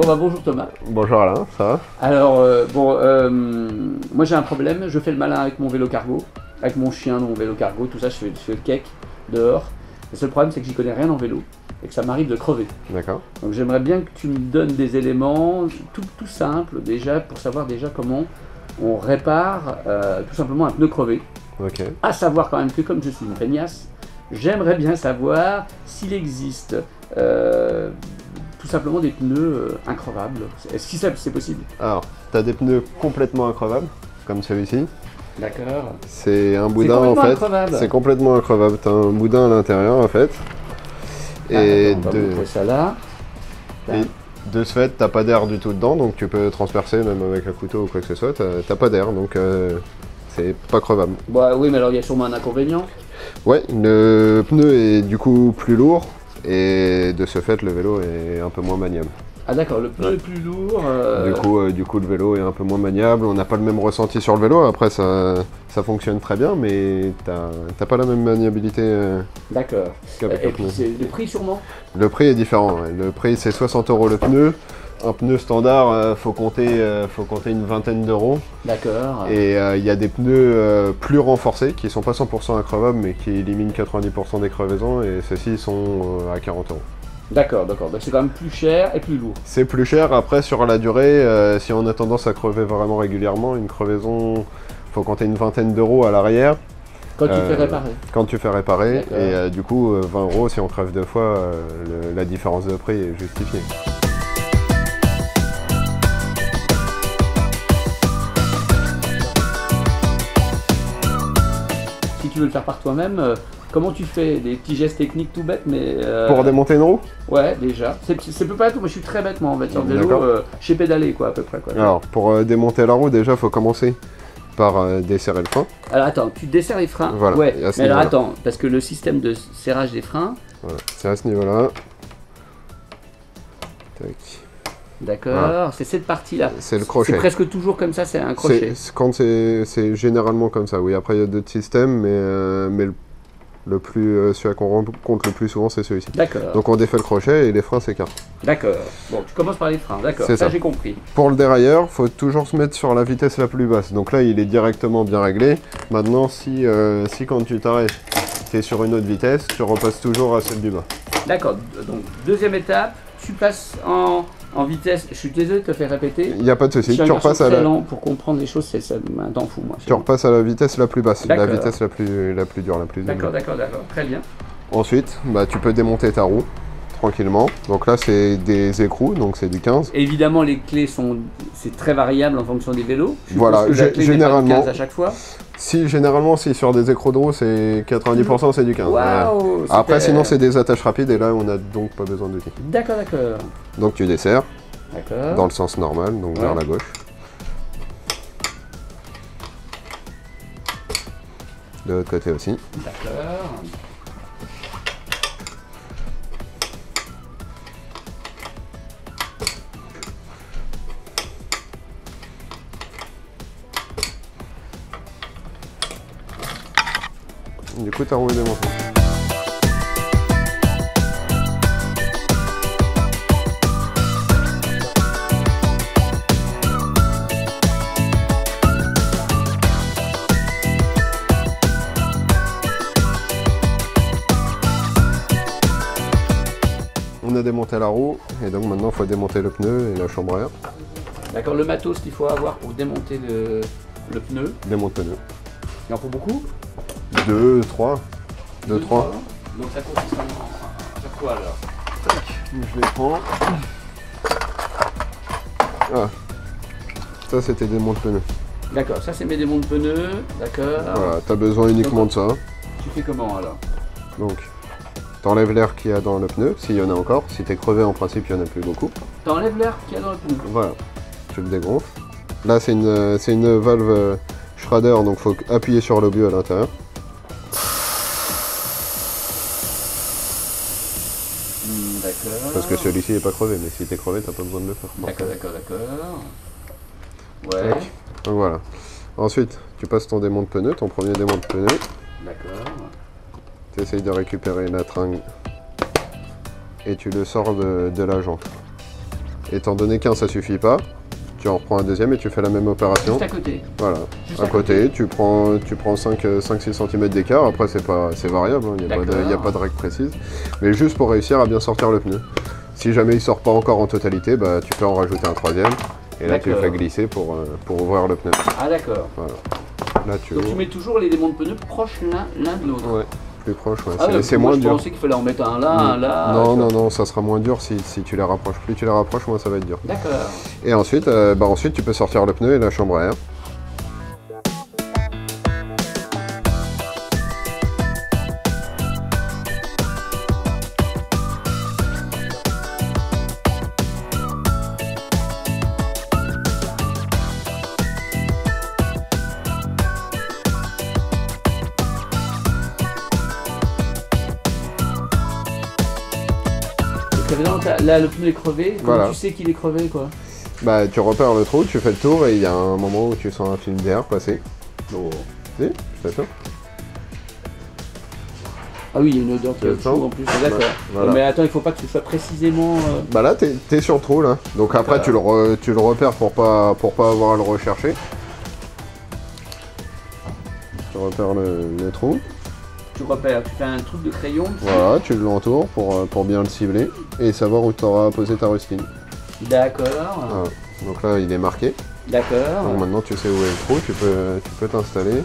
bah, bonjour Thomas. Bonjour Alain, ça va? Alors, moi j'ai un problème, je fais le malin avec mon vélo cargo, avec mon chien dans mon vélo cargo, tout ça, je fais le cake dehors. Le seul problème, c'est que j'y connais rien en vélo et que ça m'arrive de crever. D'accord. Donc j'aimerais bien que tu me donnes des éléments tout simples déjà pour savoir déjà comment on répare tout simplement un pneu crevé. Ok. À savoir quand même que comme je suis une feignasse, j'aimerais bien savoir s'il existe tout simplement des pneus increvables. Est-ce que c'est possible? Alors, tu as des pneus complètement increvables, comme celui-ci. D'accord. C'est un boudin en fait. C'est complètement increvable. Tu as un boudin à l'intérieur en fait. Et on va montrer ça là. Et de ce fait, t'as pas d'air du tout dedans, donc tu peux transpercer même avec un couteau ou quoi que ce soit. T'as pas d'air, donc c'est pas crevable. Bah oui, mais alors il y a sûrement un inconvénient. Ouais, le pneu est du coup plus lourd et de ce fait le vélo est un peu moins maniable. Ah d'accord, le pneu est plus lourd. Du coup le vélo est un peu moins maniable, on n'a pas le même ressenti sur le vélo, après ça fonctionne très bien mais t'as pas la même maniabilité d'accord. qu'avec Et le puis pneu. c'est le prix sûrement? Le prix est différent, ouais. Le prix c'est 60 € le pneu. Un pneu standard, faut compter une vingtaine d'euros. D'accord. Et il y a des pneus plus renforcés qui sont pas 100% increvables mais qui éliminent 90% des crevaisons et ceux-ci sont à 40 €. D'accord, d'accord. Donc c'est quand même plus cher et plus lourd. C'est plus cher, après sur la durée, si on a tendance à crever vraiment régulièrement, une crevaison, faut compter une vingtaine d'euros à l'arrière. Quand tu fais réparer. Quand tu fais réparer, et du coup 20 € si on crève deux fois, la différence de prix est justifiée. Si tu veux le faire par toi-même, comment tu fais? Des petits gestes techniques tout bêtes, mais... Pour démonter une roue? Ouais, déjà. C'est peu pas tout, moi je suis très bête, moi, en fait, sur le vélo, je sais pédaler, quoi, à peu près, quoi. Alors, pour démonter la roue, déjà, il faut commencer par desserrer le frein. Alors, attends, tu desserres les freins? Voilà. Ouais, mais alors, attends, parce que le système de serrage des freins... Voilà, c'est à ce niveau-là. D'accord, voilà. C'est cette partie-là. C'est le crochet. C'est presque toujours comme ça, c'est un crochet. C'est généralement comme ça, oui. Après, il y a d'autres systèmes, mais celui qu'on rencontre le plus souvent, c'est celui-ci. D'accord. Donc, on défait le crochet et les freins s'écartent. D'accord. Bon, tu commences par les freins, d'accord. C'est ça. J'ai compris. Pour le dérailleur, il faut toujours se mettre sur la vitesse la plus basse. Donc là, il est directement bien réglé. Maintenant, si quand tu t'arrêtes, tu es sur une autre vitesse, tu repasses toujours à celle du bas. D'accord. Donc, deuxième étape, tu passes en vitesse. Je suis désolé de te faire répéter. Il n'y a pas de souci. Tu repasses à la... lent pour comprendre les choses, ça un temps fou, moi. Tu repasses à la vitesse la plus basse, la vitesse la plus dure, la plus... D'accord, très bien. Ensuite, tu peux démonter ta roue tranquillement. Donc là, c'est des écrous, donc c'est du 15. Évidemment, les clés c'est très variable en fonction des vélos. Voilà, généralement. 15 à chaque fois. Généralement, si sur des écrous de roue, c'est 90%, c'est du 15. Waouh, après, sinon, c'est des attaches rapides et là, on n'a donc pas besoin d'outils. D'accord. Donc tu desserres. D'accord. Dans le sens normal, donc vers la gauche. De l'autre côté aussi. D'accord. Du coup, ta roue est démontée. On a démonté la roue et donc maintenant il faut démonter le pneu et la chambre à air. D'accord, le matos qu'il faut avoir pour démonter le pneu. Démonte pneu. Il en faut beaucoup? 2, 3. 2, 3. Donc ça consiste en quoi alors? Tac, je les prends. Ah, ça c'était des montes pneus. D'accord, ça c'est mes démontes de pneus, d'accord. Voilà, t'as besoin uniquement de ça. Tu fais comment alors? Donc, t'enlèves l'air qu'il y a dans le pneu, s'il y en a encore. Si t'es crevé, en principe, il n'y en a plus beaucoup. T'enlèves l'air qu'il y a dans le pneu? Voilà, tu le dégonfles. Là, c'est une valve Schrader, donc faut appuyer sur l'obus à l'intérieur. D'accord. Parce que celui-ci n'est pas crevé, mais si t'es crevé, t'as pas besoin de le faire. D'accord. Ouais. Donc voilà. Ensuite, tu passes ton démont de pneu, ton premier démont de pneu. D'accord. Tu essayes de récupérer la tringle et tu le sors de la jante. Étant donné qu'un ça suffit pas, tu en reprends un deuxième et tu fais la même opération. Juste à côté. Voilà, Juste à côté, tu prends 5-6 cm d'écart, après c'est variable, il n'y a pas de règle précise, mais juste pour réussir à bien sortir le pneu. Si jamais il sort pas encore en totalité, bah, tu peux en rajouter un troisième, et là tu le fais glisser pour ouvrir le pneu. Ah d'accord. Voilà. Là, Donc tu mets toujours les démons de pneus proches l'un de l'autre. Ouais, plus proche, ouais. Ah, c'est moins dur. Je pensais qu'il fallait en mettre un là, un là. Non, ça sera moins dur si tu les rapproches. Plus tu les rapproches, moins ça va être dur. D'accord. Et ensuite, ensuite tu peux sortir le pneu et la chambre à air. Là, le pneu est crevé. Comment Voilà. tu sais qu'il est crevé, quoi? Bah, tu repères le trou, tu fais le tour et il y a un moment où tu sens un film d'air passer. Oh. Si, je t'assure. Ah oui, il y a une odeur de chaud en plus. D'accord. Voilà. Mais attends, il faut pas que ce soit précisément. Bah là, t'es sur le trou là. Donc après, tu le repères pour pas avoir à le rechercher. Tu repères le trou. Tu repères, tu fais un truc de crayon. Voilà, tu l'entoures pour bien le cibler et savoir où tu auras posé ta rustine. D'accord. Voilà. Donc là, il est marqué. D'accord. Donc maintenant, tu sais où est le trou, tu peux t'installer.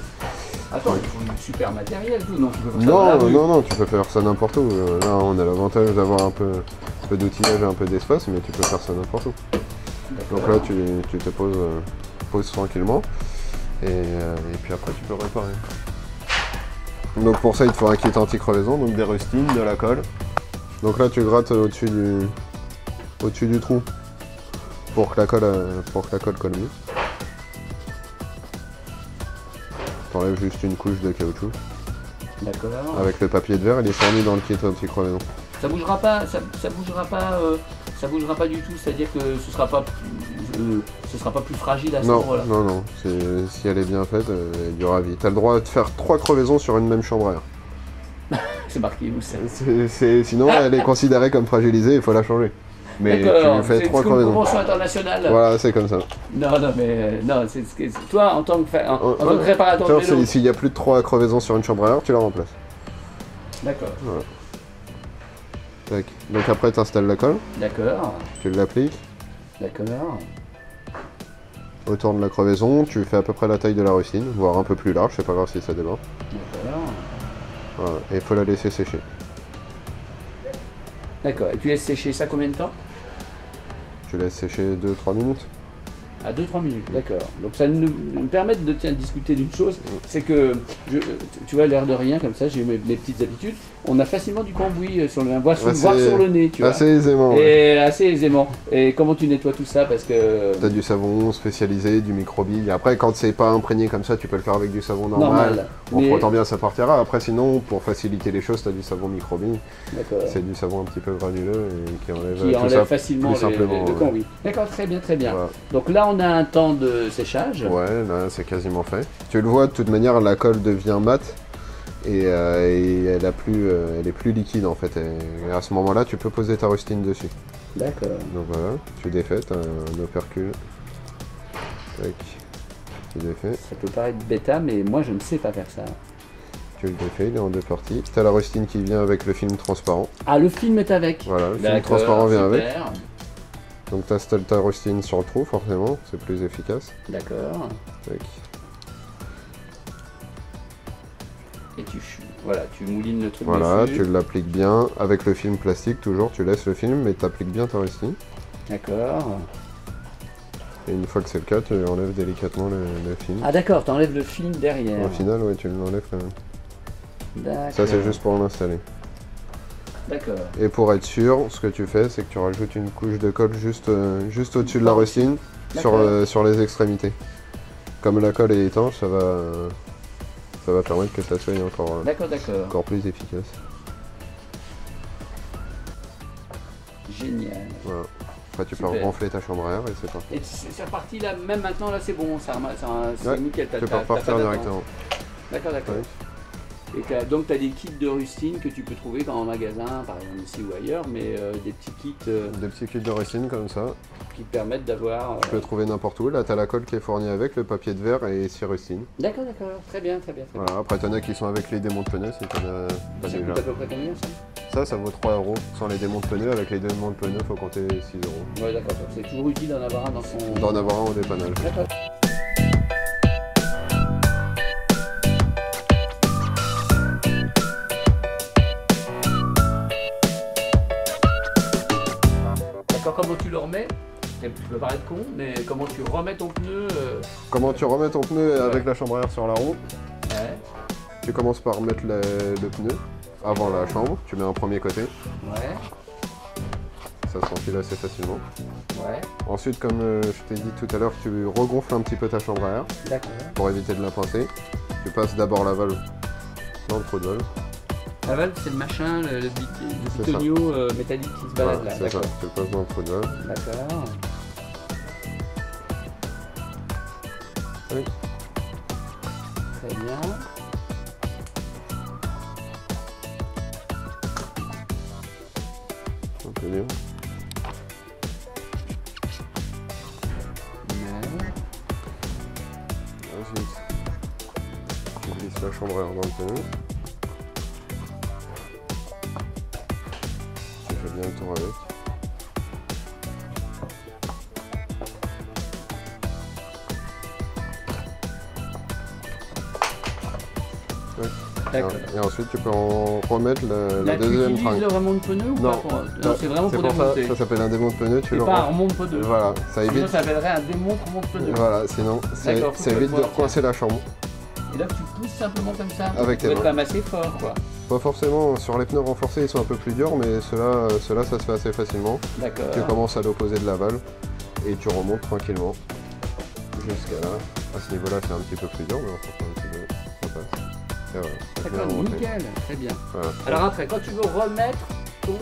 Attends, il faut du super matériel, tout. Non, tu peux faire ça dans la rue. Non, tu peux faire ça n'importe où. Là, on a l'avantage d'avoir un peu d'outillage et un peu d'espace, mais tu peux faire ça n'importe où. Donc là, tu te poses tranquillement et puis après, tu peux réparer. Donc pour ça, il te faut un kit anti-crevaison, donc des rustines, de la colle. Donc là, tu grattes au-dessus du trou pour que la colle colle mieux. T'enlèves juste une couche de caoutchouc. D'accord. Avec le papier de verre, il est fourni dans le kit anti-crevaison. Ça bougera pas, ça bougera pas du tout, c'est-à-dire que ce sera pas plus fragile à ce moment-là. Non, si elle est bien faite, elle durera à vie. T'as le droit de faire 3 crevaisons sur une même chambre à air. C'est marqué où ça? Sinon, elle est considérée comme fragilisée, il faut la changer. Mais tu fais 3 crevaisons. C'est une convention internationale. Voilà, c'est comme ça. Non, c'est toi en tant que réparateur de vélo. S'il y a plus de 3 crevaisons sur une chambre à air, tu la remplaces. D'accord. Voilà. Tac. Donc après, tu installes la colle. D'accord. Tu l'appliques. D'accord. Autour de la crevaison, tu fais à peu près la taille de la rustine, voire un peu plus large, c'est pas grave si ça déborde. D'accord. Voilà. Et il faut la laisser sécher. D'accord. Et tu laisses sécher ça combien de temps? Tu laisses sécher 2-3 minutes. À 2-3 minutes, d'accord. Donc ça nous permet de discuter d'une chose, c'est que, tu vois, l'air de rien, comme ça, j'ai mes petites habitudes, on a facilement du cambouis sur le voire sur le nez, tu vois. Assez aisément. Et assez aisément. Et comment tu nettoies tout ça? Parce que... T'as du savon spécialisé, du microbille. Après, quand c'est pas imprégné comme ça, tu peux le faire avec du savon normal. En frottant bien, ça partira. Après, sinon, pour faciliter les choses, t'as du savon microbille. D'accord. C'est du savon un petit peu granuleux et qui enlève tout ça facilement plus simplement. le cambouis. D'accord, très bien, très bien. Voilà. Donc là, on a un temps de séchage. Ouais, là, c'est quasiment fait. Tu le vois, de toute manière, la colle devient mate. Et elle est plus liquide en fait. Et à ce moment-là, tu peux poser ta rustine dessus. D'accord. Donc voilà, tu défais, t'as un opercule. Tac, tu défais. Ça peut paraître bêta, mais moi je ne sais pas faire ça. Tu le défais, il est en 2 parties. T'as la rustine qui vient avec le film transparent. Ah, le film est avec. Voilà, le film transparent vient super. avec. Donc t'installes ta rustine sur le trou, forcément, c'est plus efficace. D'accord. Tac. Et tu moulines le truc voilà, dessus. tu l'appliques bien. Avec le film plastique, toujours, tu laisses le film, mais tu appliques bien ta rustine. D'accord. Et une fois que c'est le cas, tu enlèves délicatement le film. Ah d'accord, tu enlèves le film derrière. Au final, ouais, tu l'enlèves quand même. D'accord. Ça, c'est juste pour l'installer. D'accord. Et pour être sûr, ce que tu fais, c'est que tu rajoutes une couche de colle juste au-dessus de la rustine, sur les extrémités. Comme la colle est étanche, ça va permettre que ça soit encore plus efficace. Génial. Voilà. Après, tu peux renfler ta chambre à air et c'est parti. Et c'est reparti là, même maintenant, là c'est bon, c'est nickel. Tu peux repartir directement. D'accord. Ouais. Et donc tu as des kits de rustine que tu peux trouver en magasin, par exemple ici ou ailleurs, mais des petits kits. Des petits kits de rustine comme ça. Qui te permettent d'avoir. Tu peux trouver n'importe où. Là, tu as la colle qui est fournie avec, le papier de verre et scie rustine. D'accord, très bien. Voilà, après, tu en as qui sont avec les démonts de pneus si tu en as pas Ça déjà. coûte à peu près combien ça? Ça vaut 3 € sans les démonts de pneus. Avec les démonts de pneus, faut compter 6 €. Ouais, d'accord, c'est toujours utile d'en avoir un dans son. D'en avoir un au dépannage. D'accord. D'accord, comment tu le remets? Tu peux paraître con, mais comment tu remets ton pneu Comment tu remets ton pneu avec la chambre à air sur la roue? Ouais. Tu commences par mettre le pneu avant la chambre. Tu mets un premier côté. Ouais. Ça s'enfile assez facilement. Ouais. Ensuite, comme je t'ai dit tout à l'heure, tu regonfles un petit peu ta chambre à air. D'accord. Pour éviter de la pincer. Tu passes d'abord la valve dans le trou de valve. La valve, c'est le machin, le bitonio métallique qui se balade là. C'est ça, tu le passes dans le trou de valve. D'accord. Oui. Très bien. Un peu mieux. Ensuite, tu glisses la chambre à air dans le pneu. Tu fais bien le tour avec. D'accord. Et ensuite, tu peux en remettre la Là, deuxième tu utilises tringle. le remont de pneu ou Non. pas pour... Non, c'est vraiment pour ça, démonter. ça s'appelle un démon de pneu. Tu C'est le pas un rends- remont de pneu. Voilà, ça Sinon, évite. ça s'appellerait un démonte remont de pneu. Voilà, sinon, D'accord, faut ça que évite je de vois. recoincer la chambre. Et là, tu pousses simplement comme ça. Avec tes Tu mains. quand même assez fort, quoi. Pas forcément, sur les pneus renforcés, ils sont un peu plus durs, mais ceux-là, ça se fait assez facilement. D'accord. Tu commences à l'opposé de la valve et tu remontes tranquillement jusqu'à là. À ce niveau-là, c'est un petit peu plus dur, mais on s'en fout un petit peu. Ça passe. Et voilà, ça D'accord, fait remonter. nickel, très bien. Voilà. Alors après, quand tu veux remettre ton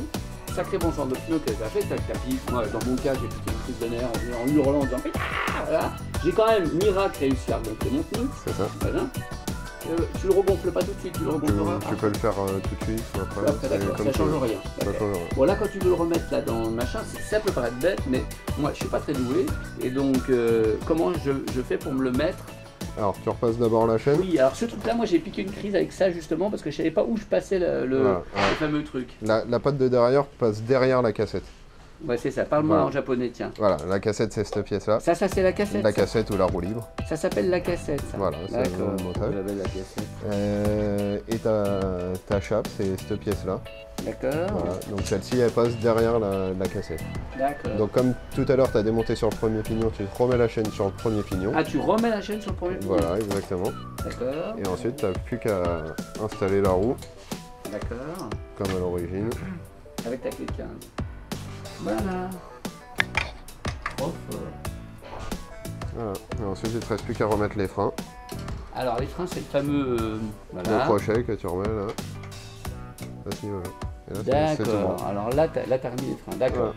sacré bon genre de pneu que tu as fait, tu as pris, moi dans mon cas, j'ai piqué une prise de nerfs en hurlant en disant ah, voilà. J'ai quand même miracle réussi à regonfler mon pneu. C'est ça. Voilà. Tu le regonfles pas tout de suite, tu le regonfleras. Tu peux le faire tout de suite ou après. Après, c'est d'accord, comme ça tu change veux. rien. Ça D'accord. change rien. Bon là, quand tu veux le remettre là dans le machin, ça peut paraître bête, mais moi je suis pas très doué. Et donc, comment je fais pour me le mettre? Alors, tu repasses d'abord la chaîne. Oui, alors ce truc-là, moi j'ai piqué une crise avec ça justement parce que je savais pas où je passais le Voilà, ouais. fameux truc. La patte de derrière passe derrière la cassette. Ouais, c'est ça. Parle-moi Voilà. en japonais, tiens. Voilà, la cassette, c'est cette pièce-là. Ça c'est la cassette. La cassette ou la roue libre. Ça s'appelle la cassette. Ça. Voilà, c'est le D'accord. nom de montage. J'avais la cassette. Et ta chape, c'est cette pièce-là. D'accord. Voilà. Donc celle-ci, elle passe derrière la cassette. D'accord. Donc comme tout à l'heure, tu as démonté sur le premier pignon, tu remets la chaîne sur le premier pignon. Ah, tu remets la chaîne sur le premier pignon. Voilà, exactement. D'accord. Et ensuite, tu n'as plus qu'à installer la roue, D'accord. comme à l'origine. Avec ta clé de 15. Voilà. Trop fort. Voilà. Et ensuite, il ne te reste plus qu'à remettre les freins. Alors les freins, c'est le fameux. Le Voilà. crochet que tu remets là. À ce niveau-là. Et là, c'est tout D'accord. bon. Alors là, t'as remis les freins. D'accord. Voilà.